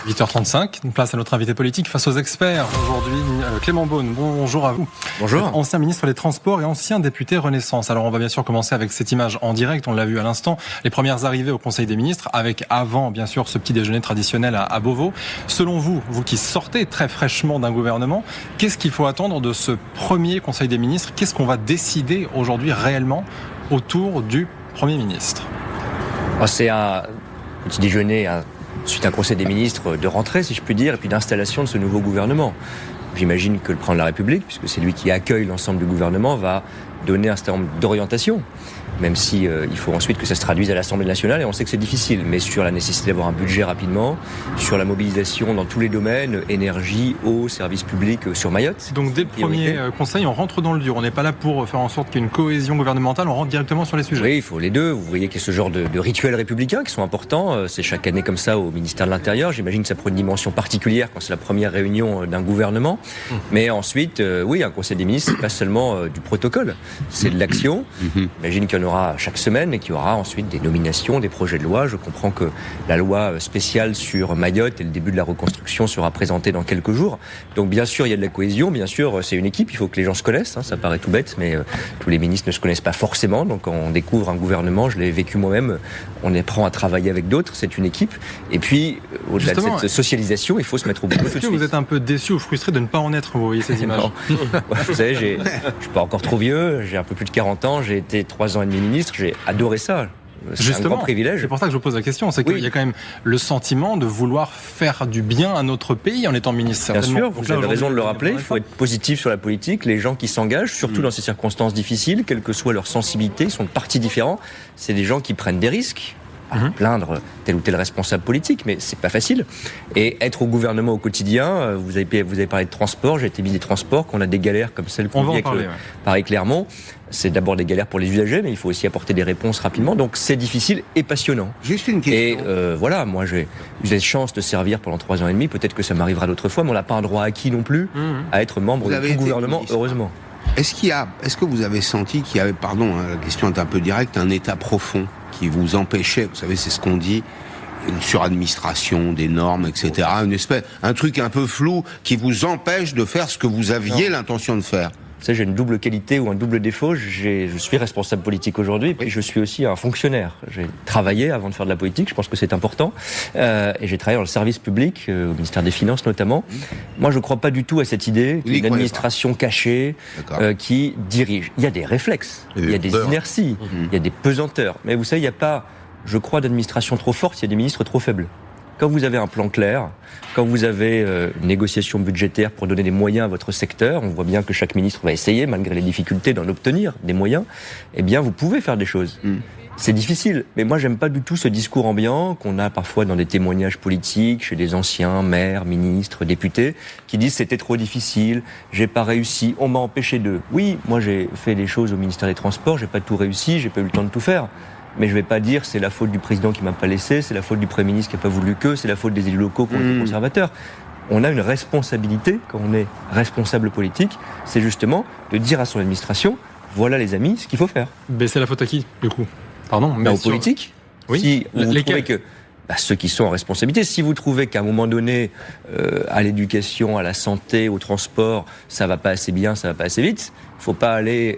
8h35, place à notre invité politique face aux experts. Aujourd'hui, Clément Beaune, bonjour à vous. Bonjour. Ancien ministre des Transports et ancien député Renaissance. Alors on va bien sûr commencer avec cette image en direct, on l'a vu à l'instant, les premières arrivées au Conseil des ministres, avec avant bien sûr ce petit déjeuner traditionnel à Beauvau. Selon vous, vous qui sortez très fraîchement d'un gouvernement, qu'est-ce qu'il faut attendre de ce premier Conseil des ministres? Qu'est-ce qu'on va décider aujourd'hui réellement autour du Premier ministre? C'est un petit déjeuner suite à un Conseil des ministres de rentrée, si je puis dire, et puis d'installation de ce nouveau gouvernement. J'imagine que le président de la République, puisque c'est lui qui accueille l'ensemble du gouvernement, va donner un certain nombre d'orientations, même si il faut ensuite que ça se traduise à l'Assemblée nationale, et on sait que c'est difficile, mais sur la nécessité d'avoir un budget rapidement, sur la mobilisation dans tous les domaines, énergie, eau, services publics, sur Mayotte. Donc dès le premier conseil, on rentre dans le dur, on n'est pas là pour faire en sorte qu'il y ait une cohésion gouvernementale, on rentre directement sur les sujets. Oui, il faut les deux, vous voyez qu'il y a ce genre de rituels républicains qui sont importants, c'est chaque année comme ça au ministère de l'Intérieur, j'imagine que ça prend une dimension particulière quand c'est la première réunion d'un gouvernement, mais ensuite, oui, un Conseil des ministres, c'est pas seulement du protocole, c'est de l'action, j'imagine qu'il y en aura chaque semaine et qu'il y aura ensuite des nominations, des projets de loi. Je comprends que la loi spéciale sur Mayotte et le début de la reconstruction sera présentée dans quelques jours. Donc bien sûr, il y a de la cohésion, bien sûr, c'est une équipe, il faut que les gens se connaissent, ça paraît tout bête, mais tous les ministres ne se connaissent pas forcément, donc quand on découvre un gouvernement, je l'ai vécu moi-même, on apprend à travailler avec d'autres, c'est une équipe, et puis au-delà de cette socialisation, il faut se mettre au bout tout de suite. Vous êtes un peu déçu ou frustré de ne pas en être, vous voyez ces images? Vous savez, je suis pas encore trop vieux, j'ai un peu plus de 40 ans, j'ai été 3 ans et demi ministre, j'ai adoré ça. C'est un grand privilège. C'est pour ça que je vous pose la question, c'est qu'il y a quand même le sentiment de vouloir faire du bien à notre pays en étant ministre. Bien sûr, vous avez raison de le rappeler, il faut être positif sur la politique, les gens qui s'engagent, surtout dans ces circonstances difficiles, quelle que soit leur sensibilité, ils sont de partis différents, c'est des gens qui prennent des risques. À plaindre tel ou tel responsable politique, mais c'est pas facile. Et être au gouvernement au quotidien, vous avez parlé de transport, j'ai été ministre des Transports, qu'on a des galères comme celles qu'on vit avec Paris-Clermont, c'est d'abord des galères pour les usagers, mais il faut aussi apporter des réponses rapidement, donc c'est difficile et passionnant. Juste une question. Et voilà, moi j'ai eu cette chance de servir pendant 3 ans et demi, peut-être que ça m'arrivera d'autres fois, mais on n'a pas un droit acquis non plus à être membre de tout gouvernement, ministre, heureusement. Est-ce que vous avez senti qu'il y avait, la question est un peu directe, un état profond qui vous empêchait, vous savez, c'est ce qu'on dit, une suradministration, des normes, etc., un truc un peu flou qui vous empêche de faire ce que vous aviez l'intention de faire? Vous savez, j'ai une double qualité ou un double défaut. Je suis responsable politique aujourd'hui, puis je suis aussi un fonctionnaire. J'ai travaillé avant de faire de la politique, je pense que c'est important. Et j'ai travaillé dans le service public, au ministère des Finances notamment. Moi, je ne crois pas du tout à cette idée d'une administration cachée qui dirige. Il y a des réflexes, il y a des inerties, il y a des pesanteurs. Mais vous savez, il n'y a pas, je crois, d'administration trop forte, il y a des ministres trop faibles. Quand vous avez un plan clair, quand vous avez une négociation budgétaire pour donner des moyens à votre secteur, on voit bien que chaque ministre va essayer, malgré les difficultés, d'en obtenir des moyens, eh bien vous pouvez faire des choses. C'est difficile, mais moi j'aime pas du tout ce discours ambiant qu'on a parfois dans des témoignages politiques, chez des anciens maires, ministres, députés, qui disent c'était trop difficile, j'ai pas réussi, on m'a empêché de... Oui, moi j'ai fait des choses au ministère des Transports, j'ai pas tout réussi, j'ai pas eu le temps de tout faire. Mais je ne vais pas dire c'est la faute du président qui ne m'a pas laissé, c'est la faute du Premier ministre qui n'a pas voulu que, c'est la faute des élus locaux qui ont été conservateurs. On a une responsabilité, quand on est responsable politique, c'est justement de dire à son administration, voilà les amis, ce qu'il faut faire. Mais c'est la faute à qui, du coup? Pardon, mais aux politiques. Oui. Si vous trouvez que ceux qui sont en responsabilité, si vous trouvez qu'à un moment donné, à l'éducation, à la santé, au transport, ça ne va pas assez bien, ça ne va pas assez vite, il ne faut pas aller...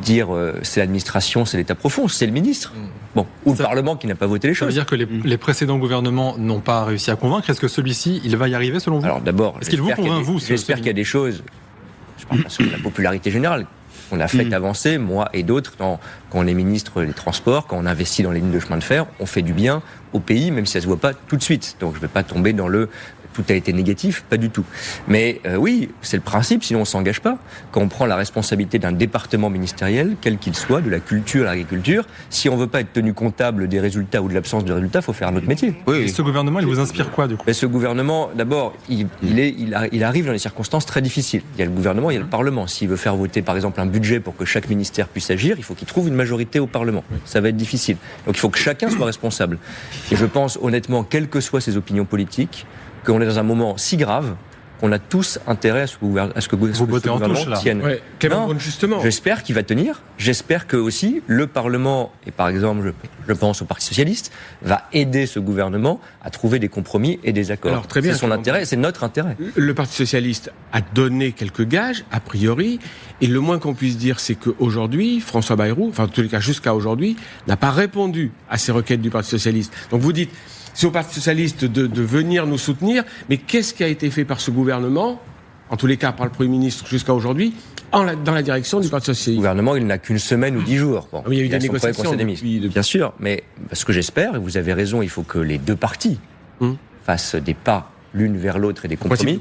dire c'est l'administration, c'est l'État profond, c'est le ministre. Ou le Parlement qui n'a pas voté les choses. Ça veut dire que les précédents gouvernements n'ont pas réussi à convaincre. Est-ce que celui-ci, il va y arriver selon vous? Alors d'abord, est-ce qu'il vous convainc, vous? J'espère qu'il y a des choses, je parle pas sur la popularité générale, qu'on a fait avancer, moi et d'autres, quand on est ministre des Transports, quand on investit dans les lignes de chemin de fer, on fait du bien au pays, même si ça ne se voit pas tout de suite. Donc je ne vais pas tomber dans le tout a été négatif, pas du tout. Mais oui, c'est le principe, sinon on ne s'engage pas. Quand on prend la responsabilité d'un département ministériel, quel qu'il soit, de la culture à l'agriculture, si on ne veut pas être tenu comptable des résultats ou de l'absence de résultats, il faut faire un autre métier. Oui. Et ce gouvernement, il vous inspire quoi, du coup? Ce gouvernement, d'abord, il arrive dans des circonstances très difficiles. Il y a le gouvernement, il y a le Parlement. S'il veut faire voter, par exemple, un budget pour que chaque ministère puisse agir, il faut qu'il trouve une majorité au Parlement. Ça va être difficile. Donc il faut que chacun soit responsable. Et je pense, honnêtement, quelles que soient ses opinions politiques, qu'on est dans un moment si grave qu'on a tous intérêt à ce que ce gouvernement tienne. Ouais, non, justement. J'espère qu'il va tenir. J'espère que aussi le Parlement, et par exemple, je pense au Parti socialiste, va aider ce gouvernement à trouver des compromis et des accords. Alors, très bien, c'est son intérêt, c'est notre intérêt. Le Parti socialiste a donné quelques gages, a priori, et le moins qu'on puisse dire, c'est qu'aujourd'hui, François Bayrou, enfin en tous les cas jusqu'à aujourd'hui, n'a pas répondu à ces requêtes du Parti socialiste. Donc vous dites, c'est au Parti socialiste de venir nous soutenir, mais qu'est-ce qui a été fait par ce gouvernement, en tous les cas par le Premier ministre jusqu'à aujourd'hui, dans la direction du Parti socialiste? Le gouvernement, il n'a qu'une semaine ou 10 jours. Bon, il y a eu des négociations depuis... Bien sûr, mais ce que j'espère, et vous avez raison, il faut que les deux parties fassent des pas l'une vers l'autre et des compromis.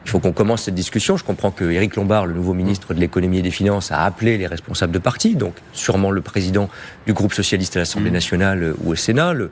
Il faut qu'on commence cette discussion. Je comprends que Éric Lombard, le nouveau ministre de l'économie et des finances, a appelé les responsables de partis, donc sûrement le président du groupe socialiste à l'Assemblée nationale ou au Sénat, le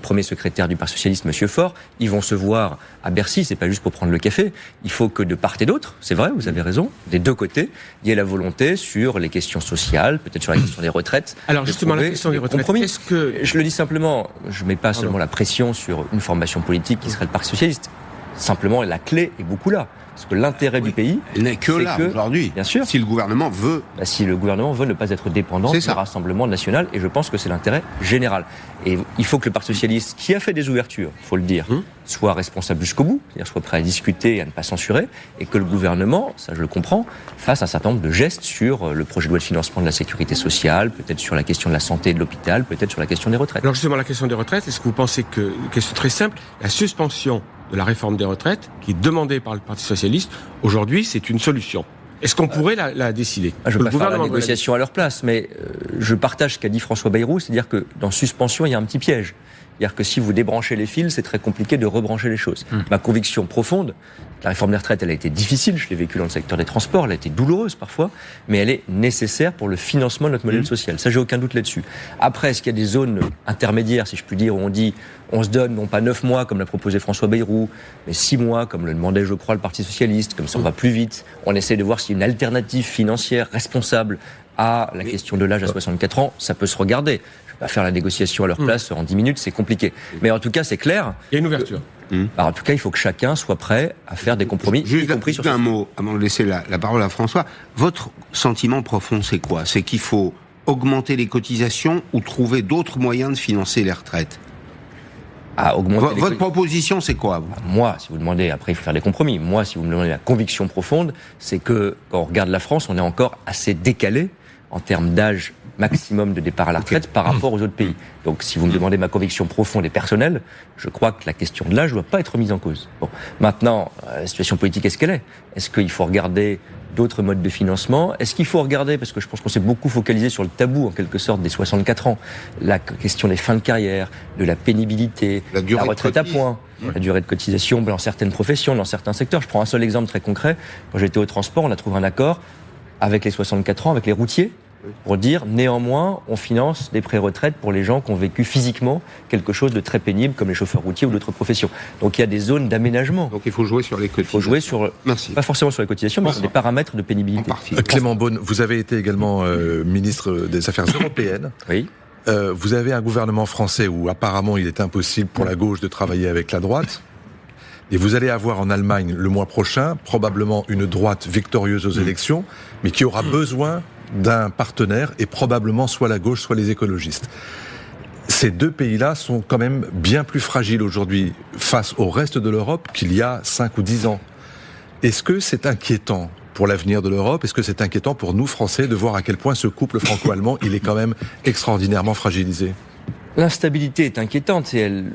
premier secrétaire du Parti socialiste, Monsieur Faure. Ils vont se voir à Bercy, c'est pas juste pour prendre le café. Il faut que de part et d'autre, c'est vrai, vous avez raison, des deux côtés, il y ait la volonté sur les questions sociales, peut-être sur la question des retraites. Alors justement, la question des retraites, est-ce que... Je le dis simplement, je mets pas seulement la pression sur une formation politique qui serait le Parti socialiste. Simplement, la clé est beaucoup là. Parce que l'intérêt du pays... Elle n'est que là, aujourd'hui. Bien sûr. Si le gouvernement veut... Si le gouvernement veut ne pas être dépendant du Rassemblement national, et je pense que c'est l'intérêt général. Et il faut que le Parti socialiste, qui a fait des ouvertures, il faut le dire, soit responsable jusqu'au bout, c'est-à-dire soit prêt à discuter et à ne pas censurer, et que le gouvernement, ça je le comprends, fasse un certain nombre de gestes sur le projet de loi de financement de la sécurité sociale, peut-être sur la question de la santé et de l'hôpital, peut-être sur la question des retraites. Alors justement, la question des retraites, est-ce que vous pensez que, question très simple, la suspension de la réforme des retraites, qui est demandée par le Parti socialiste, aujourd'hui, c'est une solution? Est-ce qu'on pourrait la décider? Je ne veux pas faire la négociation à leur place, mais je partage ce qu'a dit François Bayrou, c'est-à-dire que dans suspension, il y a un petit piège. C'est-à-dire que si vous débranchez les fils, c'est très compliqué de rebrancher les choses. Ma conviction profonde, la réforme des retraites, elle a été difficile, je l'ai vécu dans le secteur des transports, elle a été douloureuse parfois, mais elle est nécessaire pour le financement de notre modèle social. Ça, j'ai aucun doute là-dessus. Après, est-ce qu'il y a des zones intermédiaires, si je puis dire, où on dit, on se donne non pas 9 mois, comme l'a proposé François Bayrou, mais 6 mois, comme le demandait, je crois, le Parti socialiste, comme ça on va plus vite. On essaie de voir s'il y a une alternative financière responsable à la question de l'âge à 64 ans, ça peut se regarder. Je ne vais pas faire la négociation à leur place en 10 minutes, c'est compliqué. Mais en tout cas, c'est clair. Il y a une ouverture. En tout cas, il faut que chacun soit prêt à faire des compromis, Juste y compris sur un mot, avant de laisser la parole à François. Votre sentiment profond, c'est quoi? C'est qu'il faut augmenter les cotisations ou trouver d'autres moyens de financer les retraites? Votre proposition, c'est quoi, vous? Moi, si vous demandez, après il faut faire des compromis. Moi, si vous me demandez la conviction profonde, c'est que quand on regarde la France, on est encore assez décalé en termes d'âge maximum de départ à la retraite par rapport aux autres pays. Donc si vous me demandez ma conviction profonde et personnelle, je crois que la question de l'âge ne doit pas être mise en cause. Bon. Maintenant, la situation politique, est-ce qu'elle est? Est-ce qu'il faut regarder d'autres modes de financement? Est-ce qu'il faut regarder, parce que je pense qu'on s'est beaucoup focalisé sur le tabou, en quelque sorte, des 64 ans, la question des fins de carrière, de la pénibilité, la retraite à points, la durée de cotisation dans certaines professions, dans certains secteurs. Je prends un seul exemple très concret. Quand j'étais au transport, on a trouvé un accord avec les 64 ans, avec les routiers, pour dire, néanmoins, on finance des pré-retraites pour les gens qui ont vécu physiquement quelque chose de très pénible, comme les chauffeurs routiers ou d'autres professions. Donc il y a des zones d'aménagement. Donc il faut jouer sur les cotisations. Il faut jouer sur, pas forcément sur les cotisations, mais sur des paramètres de pénibilité. Clément Beaune, vous avez été également ministre des Affaires européennes. Oui. Vous avez un gouvernement français où apparemment il est impossible pour la gauche de travailler avec la droite. Et vous allez avoir en Allemagne le mois prochain probablement une droite victorieuse aux élections, mais qui aura besoin d'un partenaire, et probablement soit la gauche, soit les écologistes. Ces deux pays-là sont quand même bien plus fragiles aujourd'hui face au reste de l'Europe qu'il y a 5 ou 10 ans. Est-ce que c'est inquiétant pour l'avenir de l'Europe? Est-ce que c'est inquiétant pour nous, Français, de voir à quel point ce couple franco-allemand, il est quand même extraordinairement fragilisé? L'instabilité est inquiétante et elle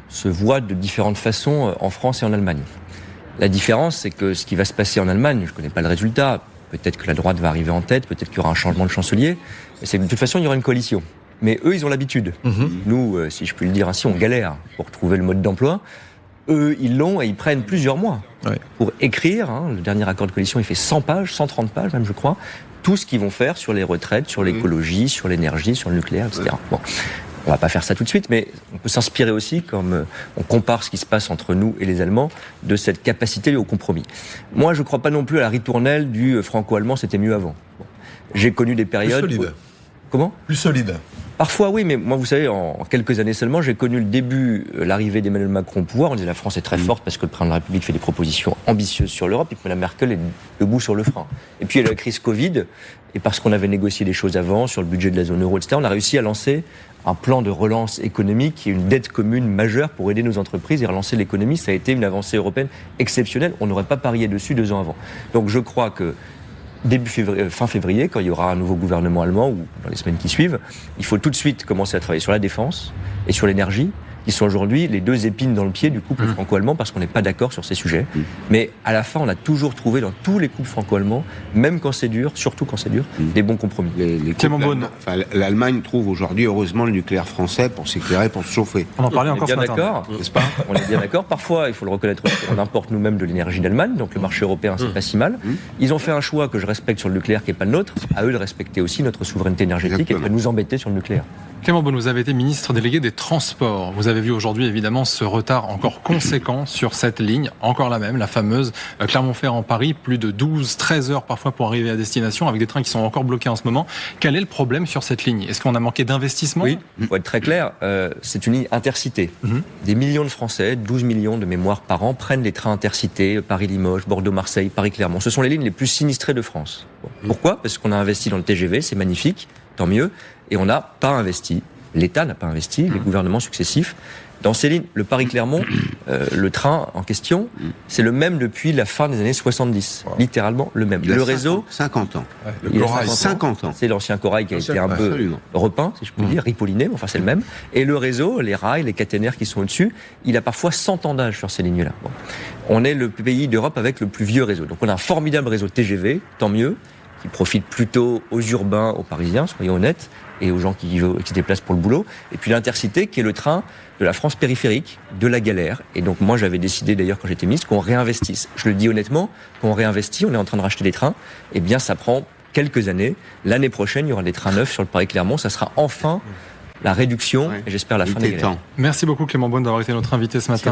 se voit de différentes façons en France et en Allemagne. La différence, c'est que ce qui va se passer en Allemagne, je ne connais pas le résultat, peut-être que la droite va arriver en tête, peut-être qu'il y aura un changement de chancelier, mais c'est que de toute façon, il y aura une coalition. Mais eux, ils ont l'habitude. Nous, si je puis le dire ainsi, on galère pour trouver le mode d'emploi. Eux, ils l'ont et ils prennent plusieurs mois pour écrire. Le dernier accord de coalition, il fait 100 pages, 130 pages même, je crois, tout ce qu'ils vont faire sur les retraites, sur l'écologie, sur l'énergie, sur le nucléaire, etc. Bon. On va pas faire ça tout de suite, mais on peut s'inspirer aussi, comme on compare ce qui se passe entre nous et les Allemands, de cette capacité au compromis. Moi, je crois pas non plus à la ritournelle du franco-allemand, c'était mieux avant. Bon. J'ai connu des périodes... Plus solide. Comment ? Plus solide. Parfois oui, mais moi vous savez, en quelques années seulement, j'ai connu le début, l'arrivée d'Emmanuel Macron au pouvoir. On disait la France est très forte parce que le président de la République fait des propositions ambitieuses sur l'Europe et que Mme Merkel est debout sur le frein. Et puis il y a eu la crise Covid, et parce qu'on avait négocié des choses avant sur le budget de la zone euro, etc., on a réussi à lancer un plan de relance économique et une dette commune majeure pour aider nos entreprises et relancer l'économie. Ça a été une avancée européenne exceptionnelle. On n'aurait pas parié dessus 2 ans avant. Donc je crois que fin février, quand il y aura un nouveau gouvernement allemand ou dans les semaines qui suivent, il faut tout de suite commencer à travailler sur la défense et sur l'énergie, qui sont aujourd'hui les 2 épines dans le pied du couple franco-allemand parce qu'on n'est pas d'accord sur ces sujets. Mais à la fin, on a toujours trouvé dans tous les couples franco-allemands, même quand c'est dur, surtout quand c'est dur, des bons compromis. L'Allemagne trouve aujourd'hui, heureusement, le nucléaire français pour s'éclairer, pour se chauffer. On en parlait encore ce matin. D'accord, n'est-ce pas ? On est bien d'accord. Parfois, il faut le reconnaître, on importe nous-mêmes de l'énergie d'Allemagne, donc le marché européen, c'est pas si mal. Ils ont fait un choix que je respecte sur le nucléaire qui n'est pas le nôtre. À eux de respecter aussi notre souveraineté énergétique et de nous embêter sur le nucléaire. Clément Beaune, vous avez été ministre délégué des Transports. Vous avez vu aujourd'hui évidemment ce retard encore conséquent sur cette ligne, encore la même, la fameuse Clermont-Ferrand-Paris, plus de 12-13 heures parfois pour arriver à destination, avec des trains qui sont encore bloqués en ce moment. Quel est le problème sur cette ligne ? Est-ce qu'on a manqué d'investissement ? Oui, il faut être très clair, c'est une ligne intercité. Des millions de Français, 12 millions de mémoires par an, prennent les trains intercités, Paris-Limoges, Bordeaux-Marseille, Paris-Clermont. Ce sont les lignes les plus sinistrées de France. Pourquoi ? Parce qu'on a investi dans le TGV, c'est magnifique, tant mieux. Et on n'a pas investi, l'État n'a pas investi, les gouvernements successifs, dans ces lignes. Le Paris-Clermont, le train en question, c'est le même depuis la fin des années 70. Wow. Littéralement le même. Le réseau... 50 ans. Ouais, le Corail, 50 ans. C'est l'ancien Corail qui a été un peu repeint, si je puis dire, ripolliné, mais enfin c'est le même. Et le réseau, les rails, les caténaires qui sont au-dessus, il a parfois 100 ans d'âge sur ces lignes-là. Bon. On est le pays d'Europe avec le plus vieux réseau. Donc on a un formidable réseau TGV, tant mieux, qui profite plutôt aux urbains, aux Parisiens, soyons honnêtes, et aux gens qui se déplacent pour le boulot. Et puis l'Intercité, qui est le train de la France périphérique, de la galère. Et donc moi, j'avais décidé d'ailleurs quand j'étais ministre qu'on réinvestisse. Je le dis honnêtement, quand on réinvestit, on est en train de racheter des trains, eh bien ça prend quelques années. L'année prochaine, il y aura des trains neufs sur le Paris-Clermont. Ça sera enfin la réduction, et j'espère la fin des galères. Merci beaucoup Clément Beaune d'avoir été notre invité ce matin.